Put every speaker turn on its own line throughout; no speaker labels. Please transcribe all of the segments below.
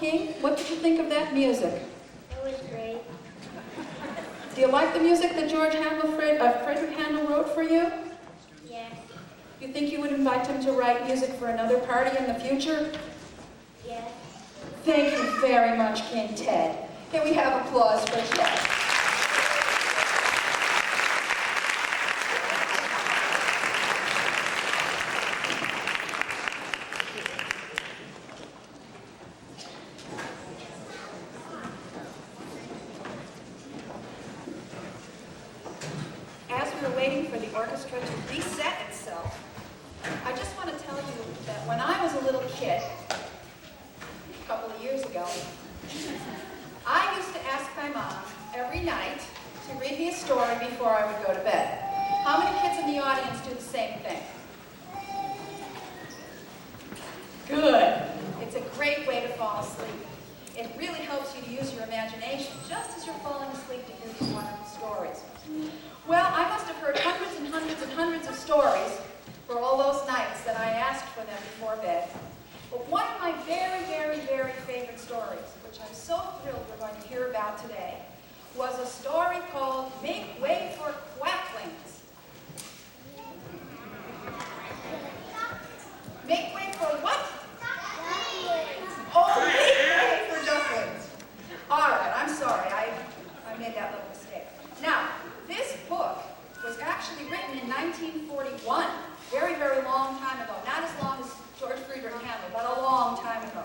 King, what did you think of that music?
It was great.
Do you like the music that Frederick Handel wrote for you?
Yes.
You think you would invite him to write music for another party in the future?
Yes.
Thank you very much, King Ted. Can we have applause for Ted? As we're waiting for the orchestra to reset itself, I just want to tell you that when I was a little kid, a couple of years ago, I used to ask my mom every night to read me a story before I would go to bed. How many kids in the audience do the same thing? Good. It's a great way to fall asleep. It really helps you to use your imagination just as you're falling asleep to hear these wonderful stories. Well, I must have heard hundreds and hundreds and hundreds of stories for all those nights that I asked for them before bed. But one of my very, very, very favorite stories, which I'm so thrilled we're going to hear about today, was a story called Make Way for Quacklings. Make way for what?
Ducklings.
Oh, make way for ducklings. All right, I'm sorry. I made that little mistake. Now, this book was actually written in 1941, very, very long time ago. Not as long as George Friedrich Handel, but a long time ago.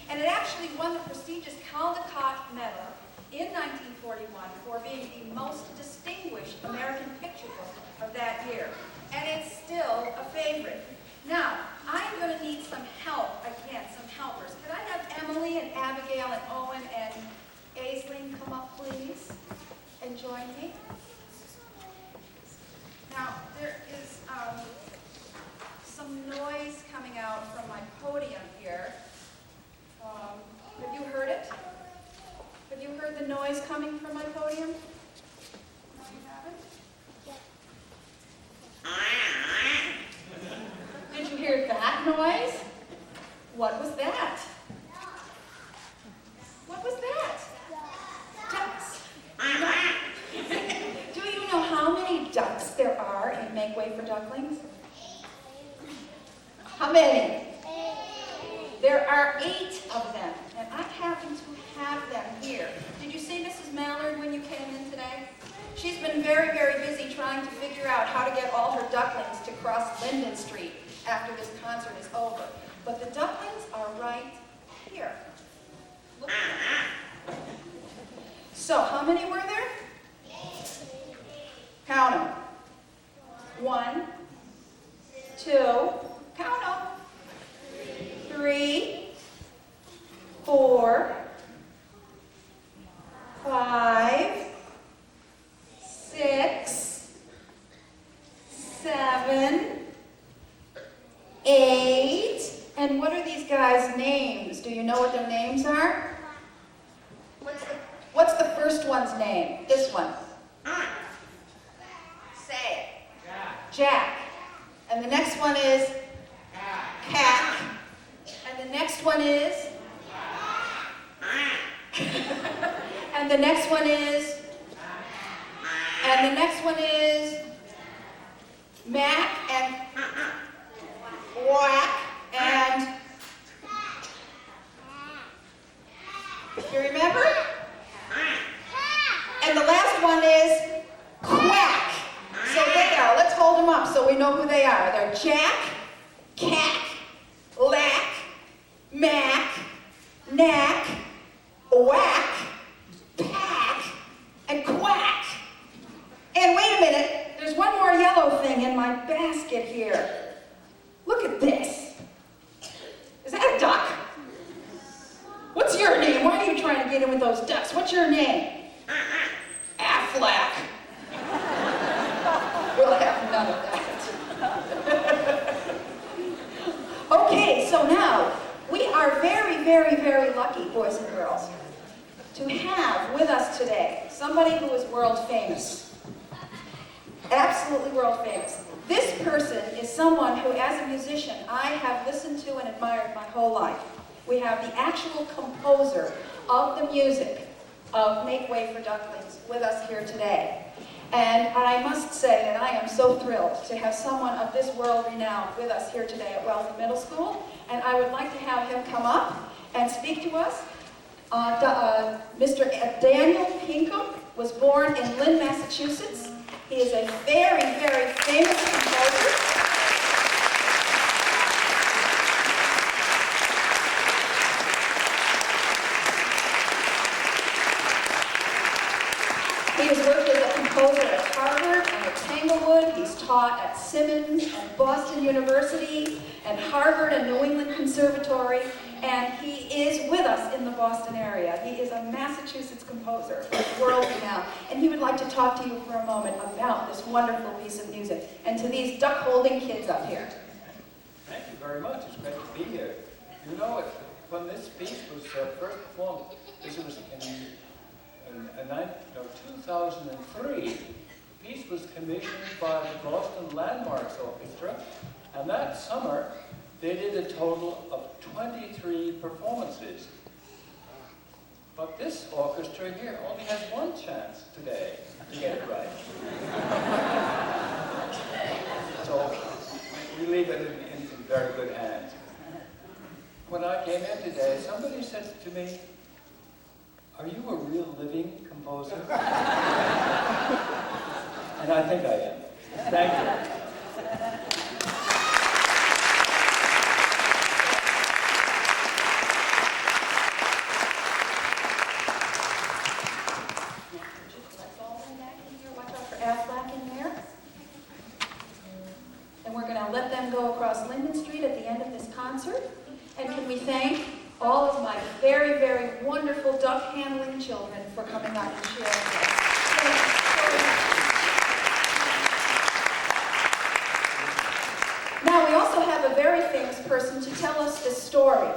And it actually won the prestigious Caldecott Medal in 1941 for being the most distinguished American picture book of that year. And it's still a favorite. Now, I'm going to need some help again, some helpers. Could I have Emily and Abigail and Owen and Aisling come up, please, and join me? Now, there is some noise coming out from my podium here. Have you heard it? Have you heard the noise coming from my podium? No, you haven't? Did you hear that noise? What was that? What was that? Ducks. Do you know how many ducks there are in Make Way for Ducklings? How many? There are 8 of them, and I happen to have them here. Did you see Mrs. Mallard when you came in today? She's been very, very busy trying to figure out how to get all her ducklings to cross Linden Street after this concert is over. But the ducklings are right here. Look at them. So, how many were there? Count them. 1, 2, count them. 3, 4, 5, 6, 7, 8, and what are these guys' names? Do you know what their names are? What's the first one's name? This one. Say it. Jack. And the next one is? Cat. And the next one is? And the next one is? And the next one is? Mac and Whack and? You remember? And the last one is Quack. So they are. Let's hold them up so we know who they are. They're Jack, Cack, Lack, Mac, Knack, Whack, Pack, and Quack. And wait a minute, there's one more yellow thing in my basket here. Look at this. Is that a duck? What's your name? Why are you trying to get in with those ducks? What's your name? Affleck. We'll have none of that. Okay, so now, we are very, very, very lucky, boys and girls, to have with us today somebody who is world famous. Absolutely world famous. This person is someone who, as a musician, I have listened to and admired my whole life. We have the actual composer of the music of Make Way for Ducklings with us here today. And I must say that I am so thrilled to have someone of this world renown with us here today at Wellesley Middle School. And I would like to have him come up and speak to us. Mr. Daniel Pinkham was born in Lynn, Massachusetts. He is a very, very famous composer. He has worked as a composer at Harvard and at Tanglewood. He's taught at Simmons and Boston University and Harvard and New England Conservatory. And he is with us in the Boston area. He is a Massachusetts composer, world renowned. And he would like to talk to you for a moment about this wonderful piece of music. And to these duck-holding kids up here.
Thank you very much. It's great to be here. You know, when this piece was first performed, this was in 2003. The piece was commissioned by the Boston Landmarks Orchestra, and that summer they did a total of 23 performances. But this orchestra here only has one chance today to get it right. So we leave it in very good hands. When I came in today, somebody said to me, "Are you a real living composer?" And I think I am. Thank you.
Concert. And can we thank all of my very, very wonderful duck handling children for coming out and sharing with us. Thank you so much. Now, we also have a very famous person to tell us this story.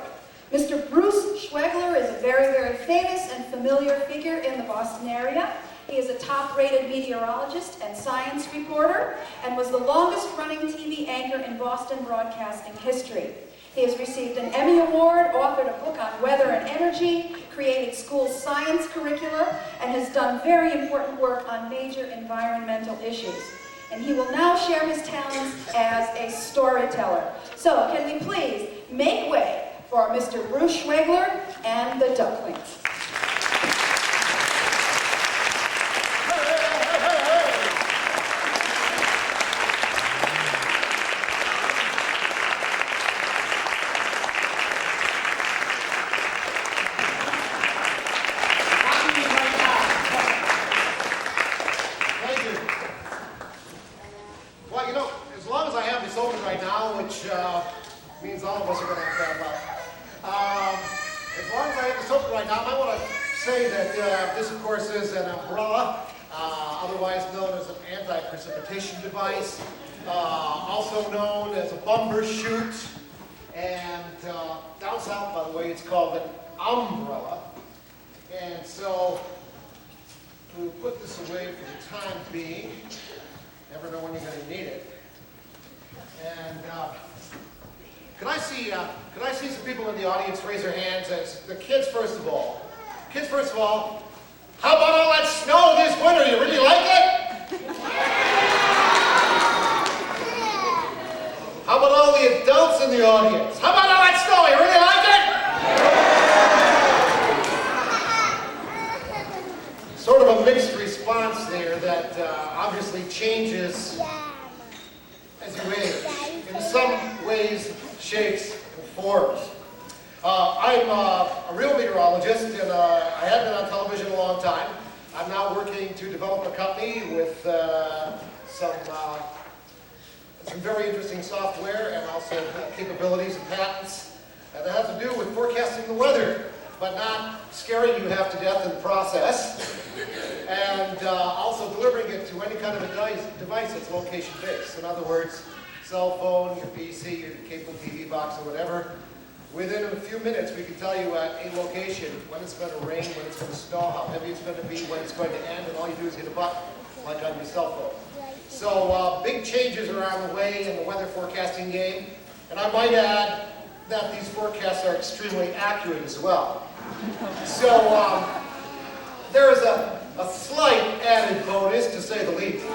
Mr. Bruce Schwegler is a very, very famous and familiar figure in the Boston area. He is a top-rated meteorologist and science reporter and was the longest-running TV anchor in Boston broadcasting history. He has received an Emmy Award, authored a book on weather and energy, created school science curricula, and has done very important work on major environmental issues. And he will now share his talents as a storyteller. So, can we please make way for Mr. Bruce Schwegler and the Ducklings.
Means all of us are going to have bad luck. As long as I have this open right now, I might want to say that this, of course, is an umbrella, otherwise known as an anti-precipitation device, also known as a bumper chute, and down south, by the way, it's called an umbrella. And so we'll put this away for the time being. Never know when you're going to need it. And could I see some people in the audience raise their hands? As the kids first of all. Kids first of all. How about all that snow this winter? You really like it? How about all the adults in the audience? How about all that snow? You really like it? Sort of a mixed response there that obviously changes as you age. In some ways, shapes, and forms. I'm a real meteorologist, and I have been on television a long time. I'm now working to develop a company with some very interesting software and also capabilities and patents that have to do with forecasting the weather, but not scaring you half to death in the process, and also delivering it to any kind of a device that's location-based. In other words, cell phone, your PC, your cable TV box, or whatever. Within a few minutes, we can tell you at a location when it's going to rain, when it's going to snow, how heavy it's going to be, when it's going to end, and all you do is hit a button, like on your cell phone. So big changes around the way in the weather forecasting game, and I might add that these forecasts are extremely accurate as well. So there is a slight added bonus, to say the least.